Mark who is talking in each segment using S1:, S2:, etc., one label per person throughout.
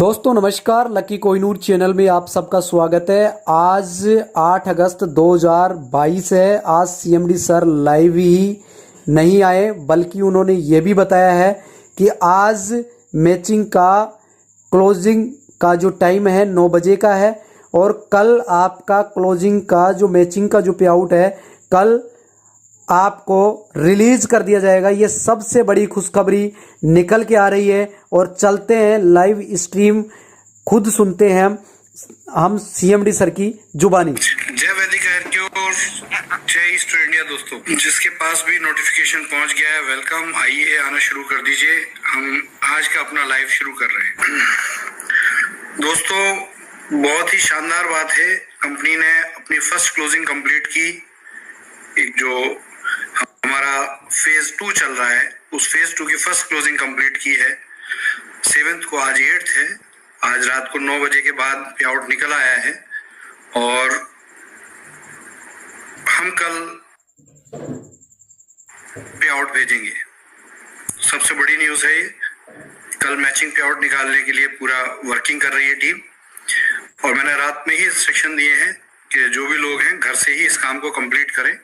S1: दोस्तों नमस्कार, lucky Kohinoor channel में आप सबका स्वागत है। आज 8 अगस्त 2022 है। आज सीएमडी सर लाइव ही नहीं आए, बल्कि उन्होंने ये भी बताया है कि आज मैचिंग का क्लोजिंग का जो टाइम है 9 बजे का है और कल आपका क्लोजिंग का जो मैचिंग का जो पे आउट है कल आपको रिलीज कर दिया जाएगा। ये सबसे बड़ी खुशखबरी निकल के आ रही है और चलते हैं लाइव स्ट्रीम, खुद सुनते हैं हम सीएमडी सर की जुबानी।
S2: जय वैदिक और जय ईस्ट इंडिया। दोस्तों जिसके पास भी नोटिफिकेशन पहुंच गया है, वेलकम, आइए आना शुरू कर दीजिए। हम आज का अपना लाइव शुरू कर रहे हैं। दोस्तों बहुत ही शानदार बात है, कंपनी ने अपनी फर्स्ट क्लोजिंग कंप्लीट की। एक जो हमारा फेज 2 चल रहा है उस फेज 2 की फर्स्ट क्लोजिंग कंप्लीट की है। 7th को, आज 8th है, आज रात को 9 बजे के बाद पे आउट निकल आया है और हम कल पे आउट भेजेंगे। सबसे बड़ी न्यूज है ये। कल मैचिंग पे आउट निकालने के लिए पूरा वर्किंग कर रही है टीम और मैंने रात में ही इंस्ट्रक्शन दिए हैं कि जो भी लोग हैं घर से ही इस काम को कंप्लीट करें,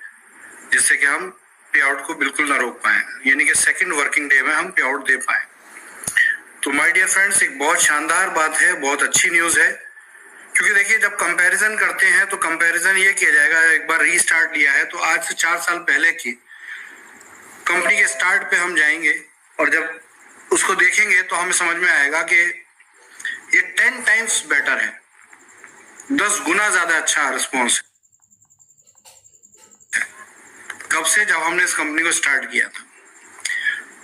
S2: जिससे कि हम पे आउट को बिल्कुल ना रोक पाए, यानी कि सेकंड वर्किंग डे में हम पे आउट दे पाए। तो माय डियर फ्रेंड्स, एक बहुत शानदार बात है, बहुत अच्छी न्यूज है। क्योंकि देखिए जब कंपैरिजन करते हैं तो कंपैरिजन ये किया जाएगा, एक बार रीस्टार्ट लिया है तो आज से 4 साल पहले की कंपनी के स्टार्ट पे हम जाएंगे और जब उसको देखेंगे तो हमें समझ में आएगा कि ये 10 टाइम्स बेटर है, 10 गुना ज्यादा अच्छा रिस्पॉन्स है कब से, जब हमने इस कंपनी को स्टार्ट किया था।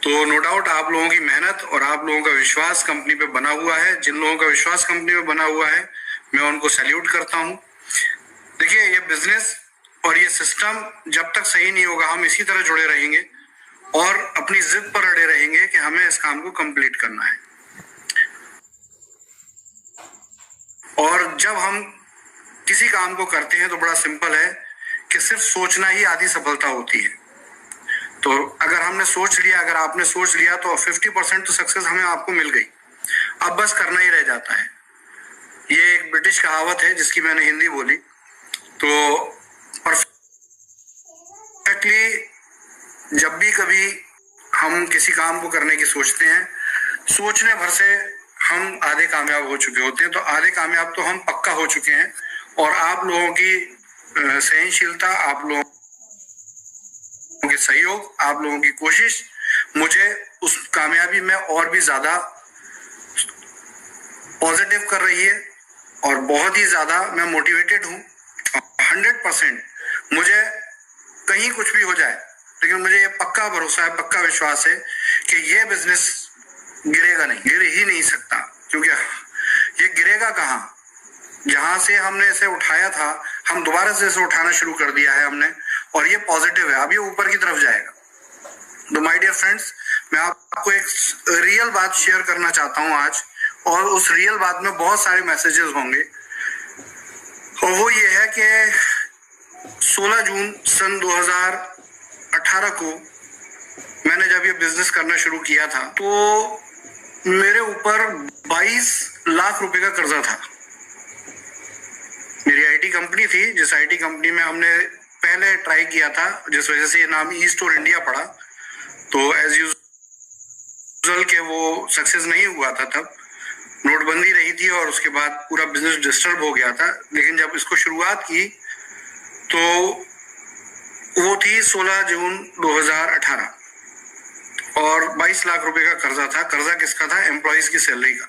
S2: तो नो डाउट आप लोगों की मेहनत और आप लोगों का विश्वास कंपनी पे बना हुआ है। जिन लोगों का विश्वास कंपनी पे बना हुआ है मैं उनको सैल्यूट करता हूं। देखिए ये बिजनेस और ये सिस्टम जब तक सही नहीं होगा हम इसी तरह जुड़े रहेंगे और अपनी जिद पर अड़े रहेंगे कि हमें इस काम को कंप्लीट करना है। और जब हम किसी काम को करते हैं तो बड़ा सिंपल है कि सिर्फ सोचना ही आधी सफलता होती है। तो अगर हमने सोच लिया, अगर आपने सोच लिया तो 50% तो सक्सेस हमें आपको मिल गई। अब बस करना ही रह जाता है। ये एक ब्रिटिश कहावत है जिसकी मैंने हिंदी बोली। तो परफेक्टली जब भी कभी हम किसी काम को करने की सोचते हैं, सोचने भर से हम आधे कामयाब हो चुके होते हैं। तो आधे कामयाब तो हम पक्का हो चुके हैं और आप लोगों की सहनशीलता, आप लोगों के सहयोग, आप लोगों की कोशिश मुझे उस कामयाबी में और भी ज्यादा पॉजिटिव कर रही है और बहुत ही ज्यादा मैं मोटिवेटेड हूं। 100% मुझे कहीं कुछ भी हो जाए, लेकिन मुझे ये पक्का भरोसा है, पक्का विश्वास है कि ये बिजनेस गिरेगा नहीं, गिर ही नहीं सकता। क्योंकि ये गिरेगा कहाँ, जहां से हमने इसे उठाया था हम दोबारा से इसे उठाना शुरू कर दिया है हमने, और ये पॉजिटिव है, अब ये ऊपर की तरफ जाएगा। तो माय डियर फ्रेंड्स, मैं आपको एक रियल बात शेयर करना चाहता हूं आज, और उस रियल बात में बहुत सारे मैसेजेस होंगे। और वो ये है कि 16 जून सन 2018 को मैंने जब ये बिजनेस करना शुरू किया था तो मेरे ऊपर 22 लाख रुपए का कर्जा था। मेरी आईटी कंपनी थी, जिस आईटी कंपनी में हमने पहले ट्राई किया था, जिस वजह से ये नाम ईस्ट और इंडिया पड़ा। तो एज यूजुअल के वो सक्सेस नहीं हुआ था, तब नोटबंदी रही थी और उसके बाद पूरा बिजनेस डिस्टर्ब हो गया था। लेकिन जब इसको शुरुआत की तो वो थी 16 जून 2018 और 22 लाख रुपए का कर्जा था। कर्जा किसका था? एम्प्लॉइज की सैलरी का,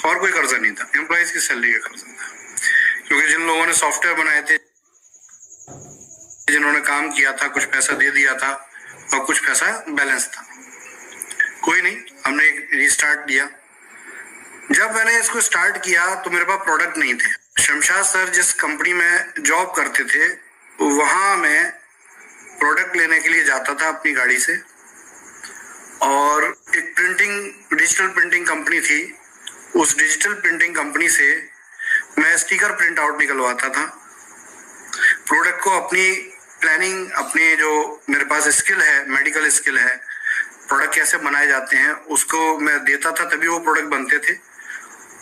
S2: और कोई कर्जा नहीं था, एम्प्लॉइज की सैलरी का कर्जा था। क्योंकि जिन लोगों ने सॉफ्टवेयर बनाए थे, जिन्होंने काम किया था, कुछ पैसा दे दिया था और कुछ पैसा बैलेंस था। कोई नहीं, हमने एक रीस्टार्ट दिया। जब मैंने इसको स्टार्ट किया तो मेरे पास प्रोडक्ट नहीं थे। शमशाद सर जिस कंपनी में जॉब करते थे वहां मैं प्रोडक्ट लेने के लिए जाता था अपनी गाड़ी से, और एक डिजिटल प्रिंटिंग कंपनी थी, उस डिजिटल प्रिंटिंग कंपनी से मैं स्टिकर प्रिंट आउट निकलवाता था। प्रोडक्ट को अपनी प्लानिंग, अपनी जो मेरे पास स्किल है, मेडिकल स्किल है, प्रोडक्ट कैसे बनाए जाते हैं उसको मैं देता था, तभी वो प्रोडक्ट बनते थे।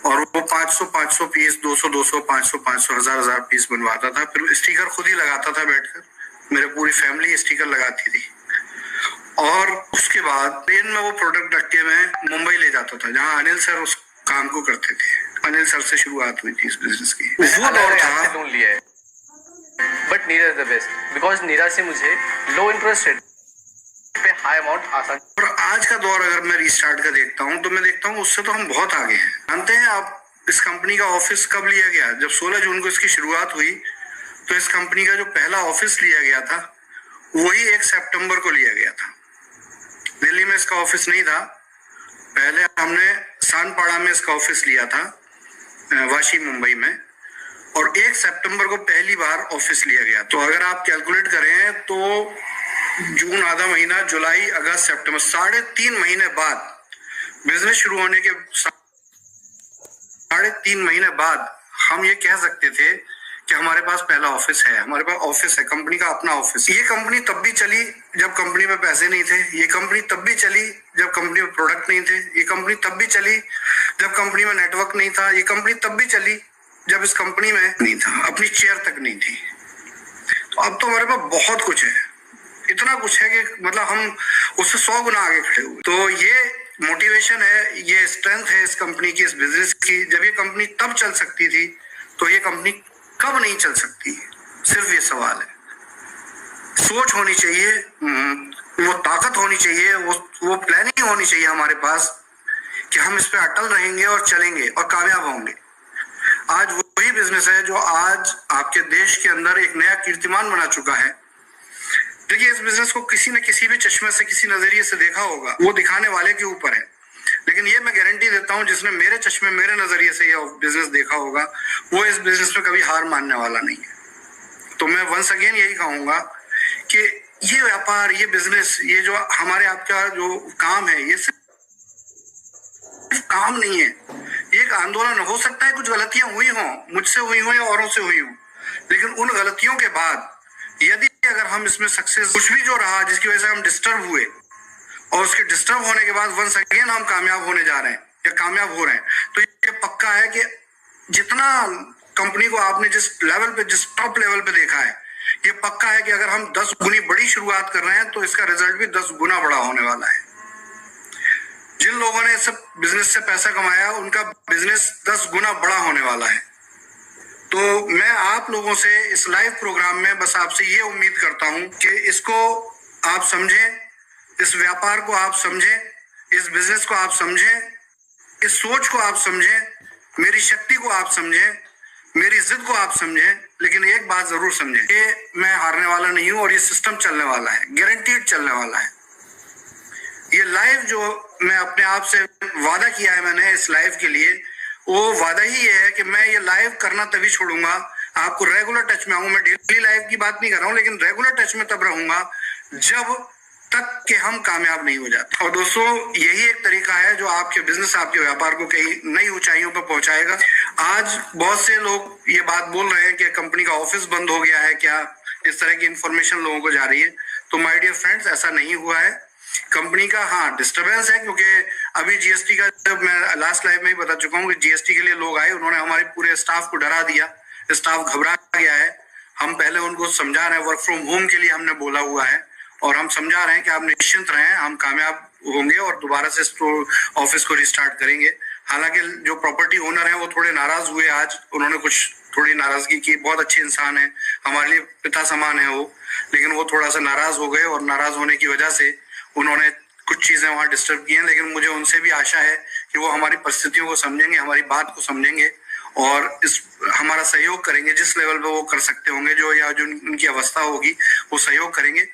S2: और वो 500 पीस, 200 500 1000 पीस बनवाता था। फिर स्टिकर खुद ही लगाता था बैठकर, मेरे पूरी फैमिली स्टिकर लगाती थी। और उसके बाद ट्रेन में वो प्रोडक्ट रख के मैं मुंबई ले जाता था, जहाँ अनिल सर उस काम को करते थे। अनिल सर से शुरुआत हुई थी इस बिजनेस की। वो दौर था,
S3: लोन लिया है, but Neeraj the best, because Neeraj से मुझे लो इंटरेस्ट रेट पे हाई अमाउंट आसान।
S2: और आज का दौर अगर मैं रिस्टार्ट का देखता हूँ तो मैं देखता हूँ उससे तो हम बहुत आगे हैं। जानते हैं आप इस कंपनी का ऑफिस कब लिया गया? जब 16 जून को इसकी शुरुआत हुई तो इस कंपनी का जो पहला ऑफिस लिया गया था वही 1 सितंबर को लिया गया था। दिल्ली में इसका ऑफिस नहीं था, पहले हमने सानपाड़ा में इसका ऑफिस लिया था, वाशी मुंबई में, और 1 सितंबर को पहली बार ऑफिस लिया गया। तो अगर आप कैलकुलेट करें तो जून आधा महीना, जुलाई, अगस्त, सितंबर, 3.5 महीने बाद बिजनेस शुरू होने के 3.5 महीने बाद हम ये कह सकते थे कि हमारे पास पहला ऑफिस है, हमारे पास ऑफिस है, कंपनी का अपना ऑफिस। ये कंपनी तब भी चली जब कंपनी में पैसे नहीं थे, ये कंपनी तब भी चली जब कंपनी में प्रोडक्ट नहीं थे, ये कंपनी तब भी चली जब कंपनी में नेटवर्क नहीं था, ये कंपनी तब भी चली जब इस कंपनी में नहीं था, अपनी चेयर तक नहीं थी। तो अब तो हमारे पास बहुत कुछ है, इतना कुछ है कि मतलब हम उससे 100 गुना आगे खड़े हुए। तो ये मोटिवेशन है, ये स्ट्रेंथ है इस कंपनी की, इस बिजनेस की। जब ये कंपनी तब चल सकती थी तो ये कंपनी कब नहीं चल सकती? सिर्फ ये सवाल है। सोच होनी चाहिए, वो ताकत होनी चाहिए, वो प्लानिंग होनी चाहिए हमारे पास कि हम इस पे अटल रहेंगे और चलेंगे और कामयाब होंगे। आज वही बिजनेस है जो आज आपके देश के अंदर एक नया कीर्तिमान बना चुका है। देखिए, इस बिजनेस को किसी न किसी भी चश्मे से, किसी नजरिए से देखा होगा, वो दिखाने वाले के ऊपर है। लेकिन ये मैं गारंटी देता हूं, जिसने मेरे चश्मे, मेरे नजरिए से ये बिजनेस देखा होगा, वो इस बिजनेस में कभी हार मानने वाला नहीं है। तो मैं वंस अगेन यही कहूंगा कि ये व्यापार, ये बिजनेस, ये जो हमारे आपका जो काम है, ये सिर्फ काम नहीं है, ये एक आंदोलन। हो सकता है कुछ गलतियां हुई हों, मुझसे हुई हों या औरों से हुई हों, लेकिन उन गलतियों के बाद यदि अगर हम इसमें सक्सेस, कुछ भी जो रहा जिसकी वजह से हम डिस्टर्ब हुए, और उसके डिस्टर्ब होने के बाद वंस अगेन हम कामयाब होने जा रहे हैं या कामयाब हो रहे हैं, तो ये पक्का है कि जितना कंपनी को आपने जिस लेवल पे, जिस टॉप लेवल पे देखा है, ये पक्का है कि अगर हम 10 गुनी बड़ी शुरुआत कर रहे हैं तो इसका रिजल्ट भी 10 गुना बड़ा होने वाला है। जिन लोगों ने इस बिजनेस से पैसा कमाया, उनका बिजनेस 10 गुना बड़ा होने वाला है। तो मैं आप लोगों से इस लाइव प्रोग्राम में बस आपसे ये उम्मीद करता हूं कि इसको आप समझें, इस व्यापार को आप समझें, इस बिजनेस को आप समझें, इस सोच को आप समझें, मेरी शक्ति को आप समझें, मेरी जिद को आप समझें। लेकिन एक बात जरूर समझें कि मैं हारने वाला नहीं हूं और ये सिस्टम चलने वाला है, गारंटीड चलने वाला है। ये लाइव जो मैं अपने आप से वादा किया है मैंने इस लाइव के लिए, वो वादा ही ये है कि मैं ये लाइव करना तभी छोड़ूंगा, आपको रेगुलर टच में आऊंगा। मैं डेली लाइव की बात नहीं कर रहा हूं, लेकिन रेगुलर टच में तब रहूंगा जब तक कि हम कामयाब नहीं हो जाते। और दोस्तों, यही एक तरीका है जो आपके बिजनेस, आपके व्यापार को कई नई ऊंचाइयों पर पहुंचाएगा। आज बहुत से लोग ये बात बोल रहे हैं कि कंपनी का ऑफिस बंद हो गया है क्या, इस तरह की इंफॉर्मेशन लोगों को जा रही है। तो माय डियर फ्रेंड्स, ऐसा नहीं हुआ है। कंपनी का हाँ डिस्टर्बेंस है, क्योंकि अभी जीएसटी का, जब मैं लास्ट लाइव में ही बता चुका हूँ कि जीएसटी के लिए लोग आए, उन्होंने हमारे पूरे स्टाफ को डरा दिया, स्टाफ घबरा गया है। हम पहले उनको समझा रहे हैं, वर्क फ्रॉम होम के लिए हमने बोला हुआ है, और हम समझा रहे हैं कि आप निश्चिंत रहें, हम कामयाब होंगे और दोबारा से ऑफिस को रिस्टार्ट करेंगे। हालांकि जो प्रॉपर्टी ओनर है वो थोड़े नाराज हुए आज, उन्होंने कुछ थोड़ी नाराजगी की। बहुत अच्छे इंसान है, हमारे लिए पिता समान है वो, लेकिन वो थोड़ा सा नाराज हो गए, और नाराज होने की वजह से उन्होंने कुछ चीजें वहां डिस्टर्ब की हैं। लेकिन मुझे उनसे भी आशा है कि वो हमारी परिस्थितियों को समझेंगे, हमारी बात को समझेंगे और इस हमारा सहयोग करेंगे जिस लेवल पे वो कर सकते होंगे, जो या जो उनकी अवस्था होगी वो सहयोग करेंगे।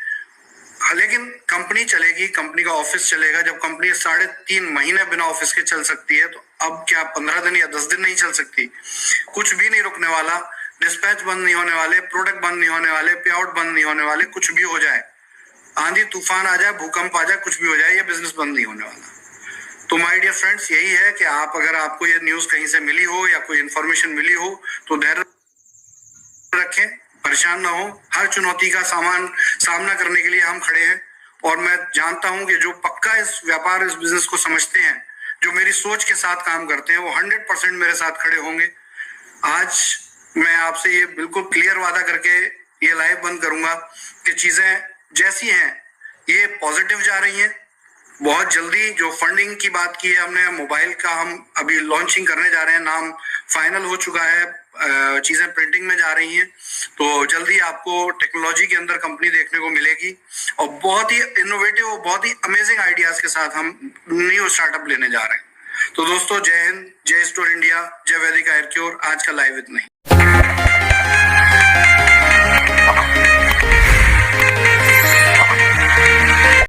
S2: लेकिन कंपनी चलेगी, कंपनी का ऑफिस चलेगा। जब कंपनी 3.5 महीने बिना ऑफिस के चल सकती है, तो अब क्या 15 दिन या 10 दिन नहीं चल सकती? कुछ भी नहीं रुकने वाला, डिस्पैच बंद नहीं होने वाले, प्रोडक्ट बंद नहीं होने वाले, पे आउट बंद नहीं होने वाले। कुछ भी हो जाए, आंधी तूफान आ जाए, भूकंप आ जाए, कुछ भी हो जाए, ये बिजनेस बंद नहीं होने वाला। तो माय डियर फ्रेंड्स, यही है कि आप, अगर आपको ये न्यूज कहीं से मिली हो या कोई इन्फॉर्मेशन मिली हो, तो धैर्य रखें, परेशान ना हो। हर चुनौती का सामना करने के लिए हम खड़े हैं। और मैं जानता हूं कि जो पक्का इस व्यापार, इस बिजनेस को समझते हैं, जो मेरी सोच के साथ काम करते हैं वो 100% मेरे साथ खड़े होंगे। आज मैं आपसे ये बिल्कुल क्लियर वादा करके ये लाइव बंद करूंगा कि चीजें जैसी हैं ये पॉजिटिव जा रही हैं। बहुत जल्दी जो फंडिंग की बात की है हमने, मोबाइल का हम अभी लॉन्चिंग करने जा रहे हैं, नाम फाइनल हो चुका है, चीजें प्रिंटिंग में जा रही हैं, तो जल्दी आपको टेक्नोलॉजी के अंदर कंपनी देखने को मिलेगी और बहुत ही इनोवेटिव और बहुत ही अमेजिंग आइडियाज के साथ हम न्यू स्टार्टअप लेने जा रहे हैं। तो दोस्तों, जय हिंद, जय स्टोर इंडिया, जय वैदिक एयर क्योर। आज का लाइव इतना ही।